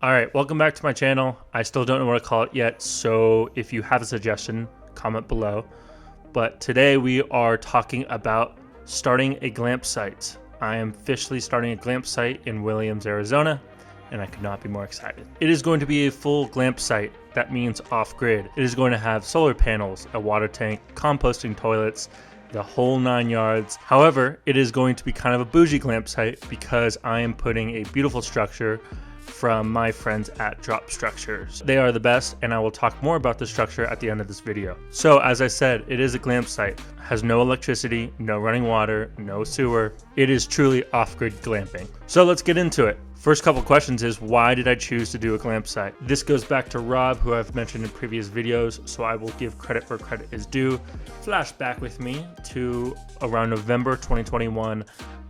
Alright, welcome back to my channel. I still don't know what to call it yet, so if you have a suggestion, comment below. But today we are talking about starting a glamp site. I am officially starting a glamp site in Williams, Arizona, and I could not be more excited. It is going to be a full glamp site. That means off-grid. It is going to have solar panels, a water tank, composting toilets, the whole 9 yards. However, it is going to be kind of a bougie glamp site because I am putting a beautiful structure from my friends at Drop Structures. They are the best, and I will talk more about the structure at the end of this video. So as I said, it is a glamp site. It has no electricity, no running water, no sewer. It is truly off-grid glamping. So let's get into it. First couple questions is, why did I choose to do a glamp site? This goes back to Rob, who I've mentioned in previous videos, so I will give credit where credit is due. Flashback with me to around November 2021.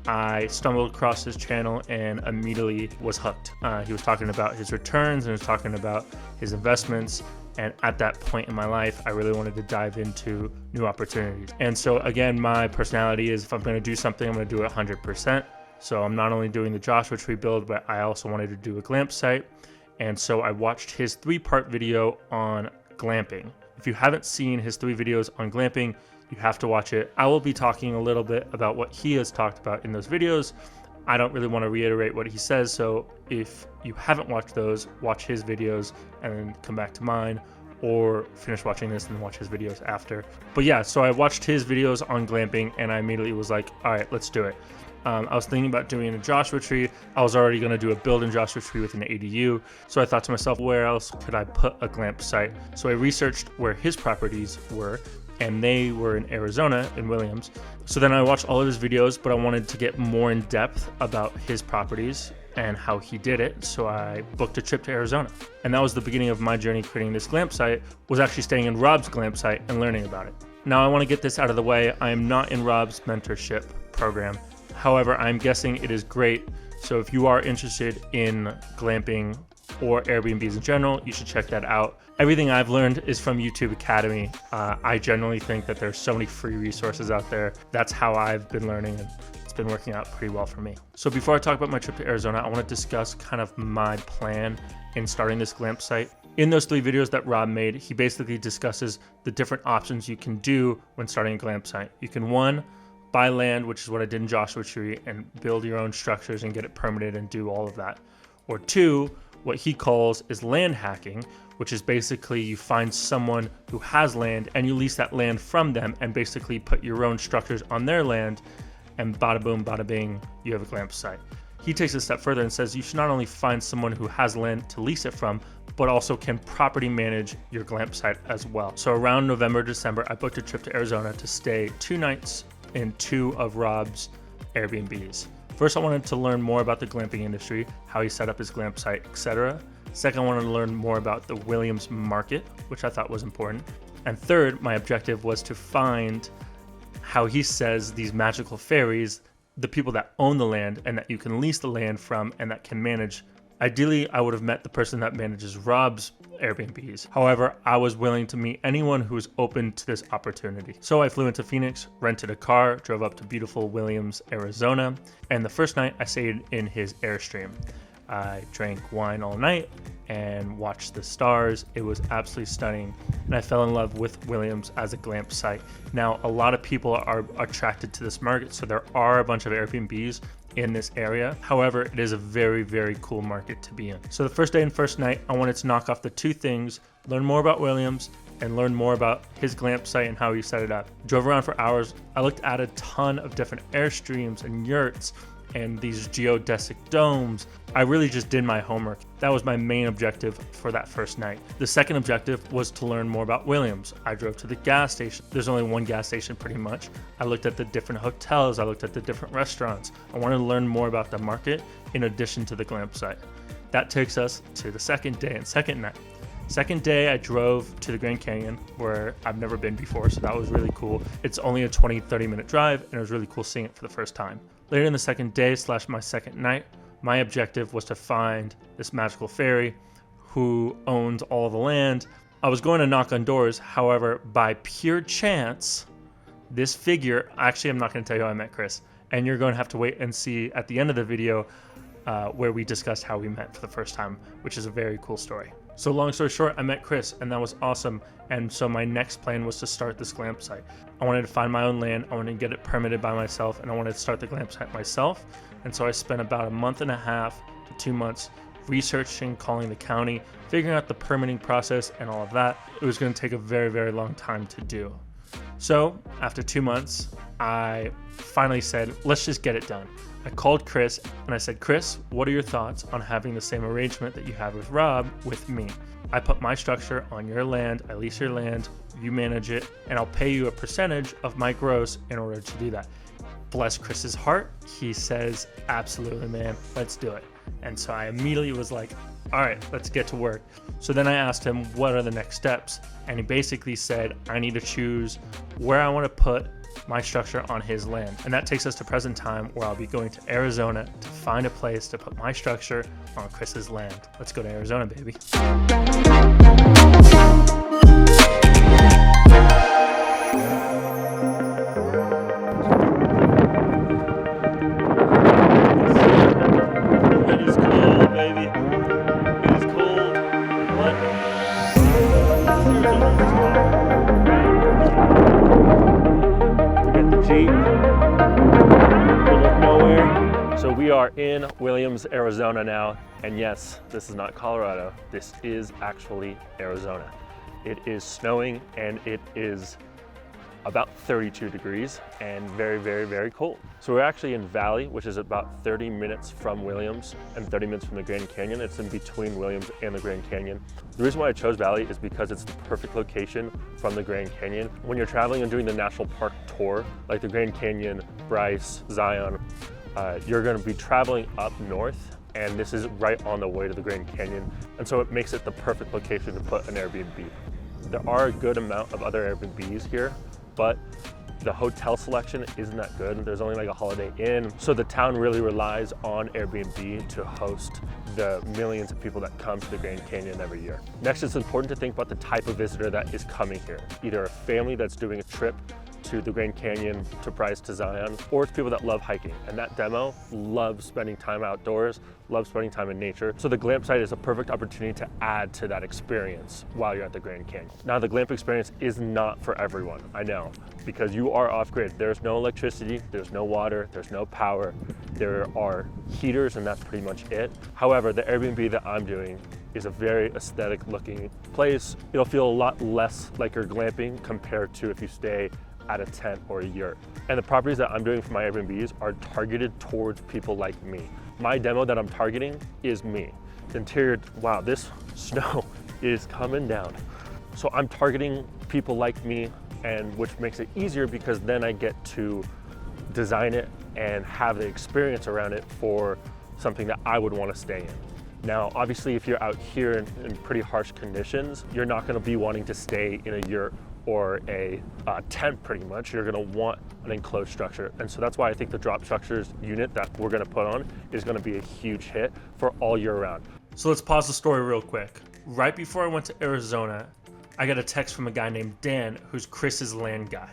I stumbled across his channel and immediately was hooked. He was talking about his returns and was talking about his investments. And at that point in my life, I really wanted to dive into new opportunities. And so again, my personality is, if I'm gonna do something, I'm gonna do it 100%. So I'm not only doing the Joshua Tree build, but I also wanted to do a glamp site. And so I watched his 3-part video on glamping. If you haven't seen his 3 videos on glamping, you have to watch it. I will be talking a little bit about what he has talked about in those videos. I don't really want to reiterate what he says, so if you haven't watched those, watch his videos and then come back to mine, or finish watching this and watch his videos after. But yeah, so I watched his videos on glamping and I immediately was like, all right, let's do it. I was thinking about doing a Joshua Tree. I was already going to do a build in Joshua Tree with an ADU. So I thought to myself, where else could I put a glamp site? So I researched where his properties were, and they were in Arizona, in Williams. So then I watched all of his videos, but I wanted to get more in depth about his properties and how he did it. So I booked a trip to Arizona. And that was the beginning of my journey creating this glamp site, was actually staying in Rob's glamp site and learning about it. Now I want to get this out of the way. I am not in Rob's mentorship program. However, I'm guessing it is great. So if you are interested in glamping or Airbnbs in general, you should check that out. Everything I've learned is from YouTube Academy. I generally think that there's so many free resources out there. That's how I've been learning, and it's been working out pretty well for me. So before I talk about my trip to Arizona, I want to discuss kind of my plan in starting this glamp site. In those 3 videos that Rob made, he basically discusses the different options you can do when starting a glamp site. You can, 1, buy land, which is what I did in Joshua Tree, and build your own structures and get it permitted and do all of that. Or 2, what he calls is land hacking, which is basically you find someone who has land and you lease that land from them and basically put your own structures on their land, and bada boom, bada bing, you have a glamp site. He takes it a step further and says you should not only find someone who has land to lease it from, but also can property manage your glamp site as well. So around November, December, I booked a trip to Arizona to stay 2 nights in 2 of Rob's Airbnbs. First, I wanted to learn more about the glamping industry, how he set up his glamp site, etc. Second, I wanted to learn more about the Williams market, which I thought was important. And third, my objective was to find how he says these magical fairies, the people that own the land and that you can lease the land from and that can manage. Ideally, I would have met the person that manages Rob's Airbnbs. However, I was willing to meet anyone who was open to this opportunity. So I flew into Phoenix, rented a car, drove up to beautiful Williams, Arizona, and the first night I stayed in his Airstream. I drank wine all night and watched the stars. It was absolutely stunning, and I fell in love with Williams as a glamp site. Now, a lot of people are attracted to this market, so there are a bunch of Airbnbs in this area. However, it is a very, very cool market to be in. So the first day and first night, I wanted to knock off the 2 things, learn more about Williams and learn more about his glamp site and how he set it up. Drove around for hours. I looked at a ton of different Airstreams and yurts and these geodesic domes. I really just did my homework. That was my main objective for that first night. The second objective was to learn more about Williams. I drove to the gas station. There's only one gas station pretty much. I looked at the different hotels. I looked at the different restaurants. I wanted to learn more about the market in addition to the glamp site. That takes us to the second day and second night. Second day, I drove to the Grand Canyon, where I've never been before, so that was really cool. It's only a 20-30 minute drive, and it was really cool seeing it for the first time. Later in the second day / my second night, my objective was to find this magical fairy who owns all the land. I was going to knock on doors, however, by pure chance, this figure, actually I'm not going to tell you how I met Chris, and you're going to have to wait and see at the end of the video. where we discussed how we met for the first time, which is a very cool story. So long story short, I met Chris, and that was awesome. And so my next plan was to start this glamp site. I wanted to find my own land, I wanted to get it permitted by myself, and I wanted to start the glamp site myself. And so I spent about a month and a half to 2 months researching, calling the county, figuring out the permitting process and all of that. It was going to take a very, very long time to do. So after 2 months, I finally said, let's just get it done. I called Chris and I said, Chris, what are your thoughts on having the same arrangement that you have with Rob with me? I put my structure on your land, I lease your land, you manage it, and I'll pay you a percentage of my gross in order to do that. Bless Chris's heart, he says, absolutely, man, let's do it. And so I immediately was like, all right, let's get to work. So then I asked him, what are the next steps? And he basically said, I need to choose where I want to put my structure on his land. And that takes us to present time, where I'll be going to Arizona to find a place to put my structure on Chris's land. Let's go to Arizona, baby. It is cold, baby. It is cold. What? Get the Jeep. Middle of nowhere. So we are in Williams, Arizona now. And yes, this is not Colorado. This is actually Arizona. It is snowing and it is about 32 degrees and very, very, very cold. So we're actually in Valley, which is about 30 minutes from Williams and 30 minutes from the Grand Canyon. It's in between Williams and the Grand Canyon. The reason why I chose Valley is because it's the perfect location from the Grand Canyon. When you're traveling and doing the national park tour, like the Grand Canyon, Bryce, Zion, you're gonna be traveling up north, and this is right on the way to the Grand Canyon. And so it makes it the perfect location to put an Airbnb. There are a good amount of other Airbnbs here, but the hotel selection isn't that good. There's only like a Holiday Inn. So the town really relies on Airbnb to host the millions of people that come to the Grand Canyon every year. Next, it's important to think about the type of visitor that is coming here. Either a family that's doing a trip to the Grand Canyon, to Bryce, to Zion, or it's people that love hiking. And that demo loves spending time outdoors, loves spending time in nature. So the glamp site is a perfect opportunity to add to that experience while you're at the Grand Canyon. Now, the glamp experience is not for everyone, I know, because you are off-grid. There's no electricity, there's no water, there's no power. There are heaters, and that's pretty much it. However, the Airbnb that I'm doing is a very aesthetic looking place. It'll feel a lot less like you're glamping compared to if you stay at a tent or a yurt. And the properties that I'm doing for my Airbnbs are targeted towards people like me. My demo that I'm targeting is me. The interior, wow, this snow is coming down. So I'm targeting people like me, and which makes it easier because then I get to design it and have the experience around it for something that I would want to stay in. Now, obviously, if you're out here in pretty harsh conditions, you're not gonna be wanting to stay in a yurt or a tent pretty much. You're gonna want an enclosed structure. And so that's why I think the drop structures unit that we're gonna put on is gonna be a huge hit for all year round. So let's pause the story real quick. Right before I went to Arizona, I got a text from a guy named Dan, who's Chris's land guy.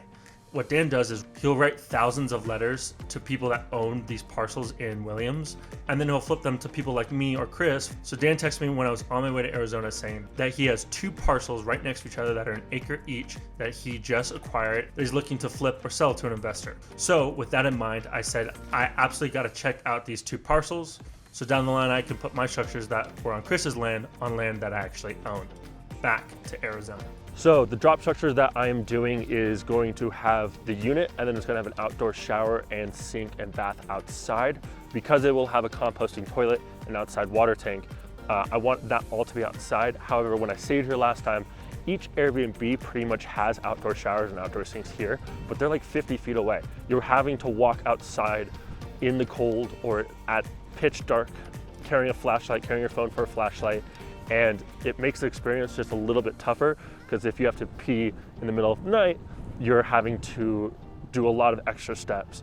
What Dan does is he'll write thousands of letters to people that own these parcels in Williams, and then he'll flip them to people like me or Chris. So Dan texted me when I was on my way to Arizona saying that he has 2 parcels right next to each other that are an acre each that he just acquired, that he's looking to flip or sell to an investor. So with that in mind, I said, I absolutely got to check out these 2 parcels. So down the line, I can put my structures that were on Chris's land on land that I actually owned. Back to Arizona. So the drop structure that I am doing is going to have the unit, and then it's going to have an outdoor shower and sink and bath outside. Because it will have a composting toilet and outside water tank, I want that all to be outside. However, when I stayed here last time, each Airbnb pretty much has outdoor showers and outdoor sinks here, but they're like 50 feet away. You're having to walk outside in the cold or at pitch dark, carrying a flashlight, carrying your phone for a flashlight. And it makes the experience just a little bit tougher, because if you have to pee in the middle of the night, you're having to do a lot of extra steps.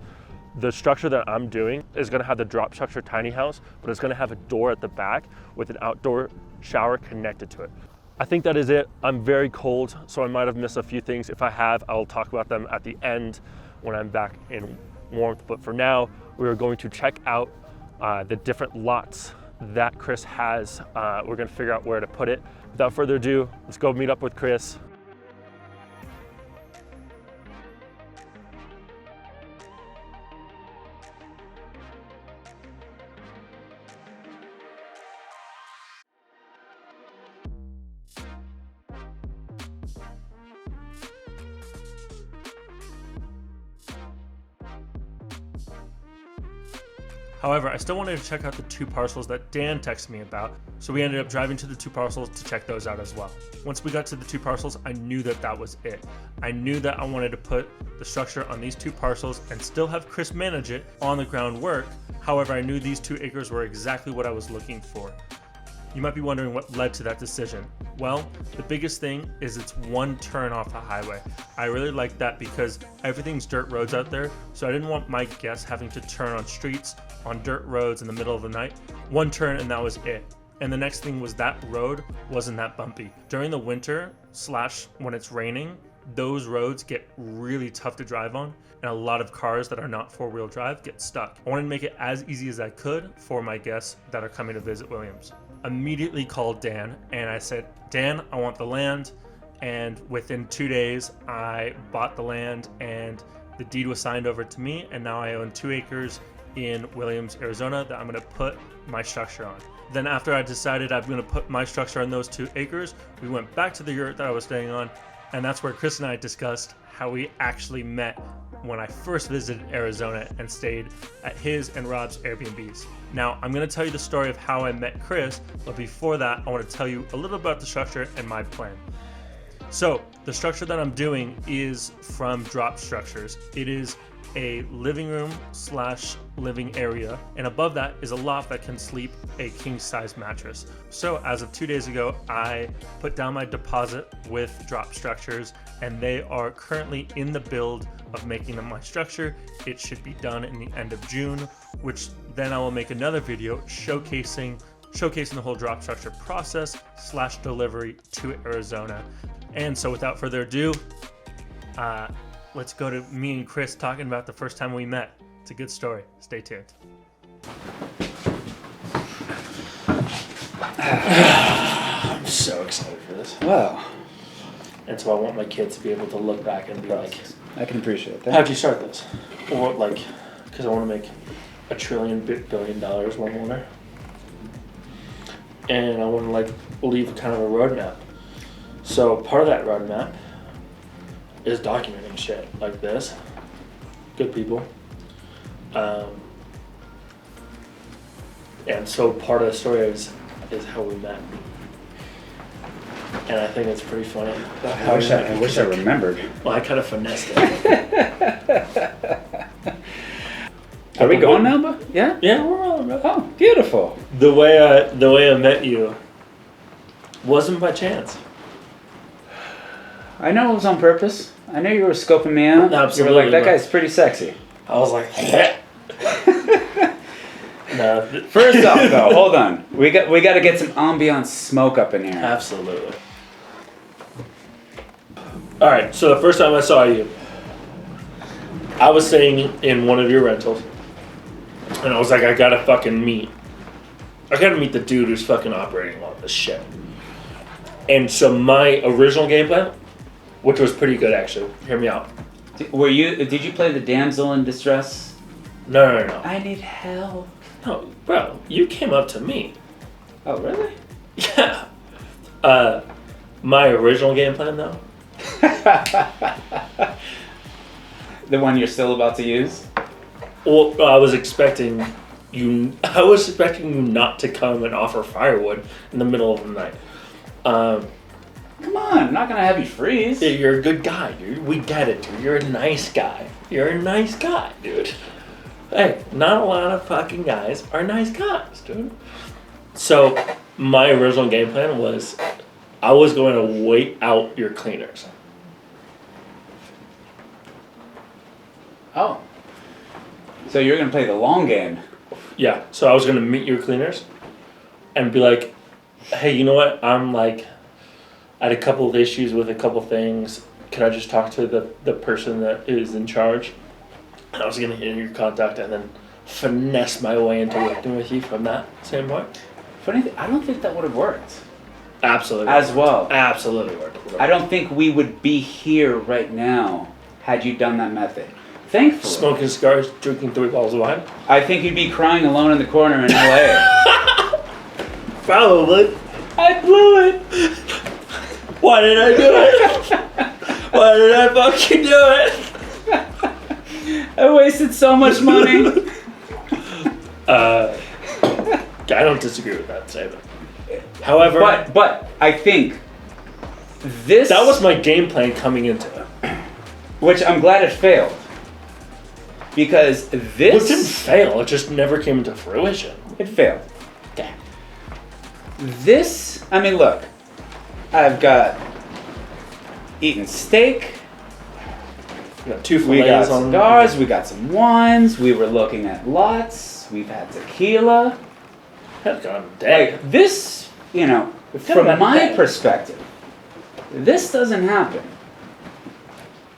The structure that I'm doing is gonna have the drop structure tiny house, but it's gonna have a door at the back with an outdoor shower connected to it. I think that is it. I'm very cold, so I might have missed a few things. If I have, I'll talk about them at the end when I'm back in warmth. But for now, we're going to check out the different lots that Chris has. We're gonna figure out where to put it. Without further ado, let's go meet up with Chris. However, I still wanted to check out the 2 parcels that Dan texted me about, so we ended up driving to the 2 parcels to check those out as well. Once we got to the 2 parcels, I knew that that was it. I knew that I wanted to put the structure on these 2 parcels and still have Chris manage it on the ground work. However, I knew these 2 acres were exactly what I was looking for. You might be wondering what led to that decision. Well, the biggest thing is it's 1 turn off the highway. I really like that because everything's dirt roads out there, so I didn't want my guests having to turn on streets, on dirt roads in the middle of the night. 1 turn and that was it. And the next thing was that road wasn't that bumpy. During the winter / when it's raining, those roads get really tough to drive on, and a lot of cars that are not 4-wheel drive get stuck. I wanted to make it as easy as I could for my guests that are coming to visit Williams. Immediately called Dan and I said, Dan, I want the land. And within 2 days, I bought the land and the deed was signed over to me. And now I own 2 acres in Williams, Arizona that I'm gonna put my structure on. Then after I decided I'm gonna put my structure on those 2 acres, we went back to the yurt that I was staying on. And that's where Chris and I discussed how we actually met when I first visited Arizona and stayed at his and Rob's Airbnbs. Now, I'm gonna tell you the story of how I met Chris, but before that, I wanna tell you a little about the structure and my plan. So, the structure that I'm doing is from Drop Structures. It is a living room / living area, and above that is a loft that can sleep a king-size mattress. So as of 2 days ago, I put down my deposit with Drop Structures, and they are currently in the build of making my structure. It should be done in the end of June, which then I will make another video showcasing the whole Drop Structure process / delivery to Arizona. And so without further ado, let's go to me and Chris talking about the first time we met. It's a good story. Stay tuned. I'm so excited for this. Wow. And so I want my kids to be able to look back and be like, I can appreciate that. how'd you start this? Or like, because I want to make $1 trillion billion one winner. And I want to like leave kind of a roadmap. So part of that roadmap is documenting shit like this. Good people. And so part of the story is how we met. And I think it's pretty funny. I wish I remembered. Well, I kind of finessed it. Are we going now, bro? Yeah? Yeah, we're on, bro. Oh, beautiful. The way I met you wasn't by chance. I know it was on purpose. I know you were scoping me out. Absolutely, You were like, that bro. guy's pretty sexy. I was like, no. First off, though, hold on. We got to get some ambiance smoke up in here. Absolutely. All right. So the first time I saw you, I was staying in one of your rentals, and I was like, I gotta meet the dude who's fucking operating all this shit. And so my original game plan, which was pretty good actually, hear me out. Did you play the damsel in distress? No. I need help. No, bro, you came up to me. Oh, really? Yeah. My original game plan though. The one you're still about to use? Well, I was expecting you not to come and offer firewood in the middle of the night. Come on, I'm not gonna have you freeze. You're a good guy, dude. We get it, dude. You're a nice guy. You're a nice guy, dude. Hey, not a lot of fucking guys are nice guys, dude. So, my original game plan was I was going to wait out your cleaners. Oh. So you're gonna play the long game. Yeah, so I was going to meet your cleaners and be like, hey, you know what? I'm like, I had a couple of issues with a couple things. Can I just talk to the person that is in charge? And I was going to hit your contact, and then finesse my way into working with you from that standpoint. Funny thing, I don't think that would have worked Absolutely. as well. Absolutely worked. I don't think we would be here right now had you done that method. Thankfully. Smoking cigars, drinking 3 bottles of wine. I think you'd be crying alone in the corner in LA. Probably. I blew it. Why did I do it? Why did I fucking do it? I wasted so much money. I don't disagree with that statement. However, But I think this... that was my game plan coming into it. Which I'm glad it failed. Because Well, it didn't this... fail. It just never came into fruition. It failed. Damn. This... I mean, look. I've got... eaten steak. We got 2 We got fillets on cigars. We got some wines. We were looking at lots. We've had tequila. Heck on day. Like, this, you know, We've from done that my day. perspective, this doesn't happen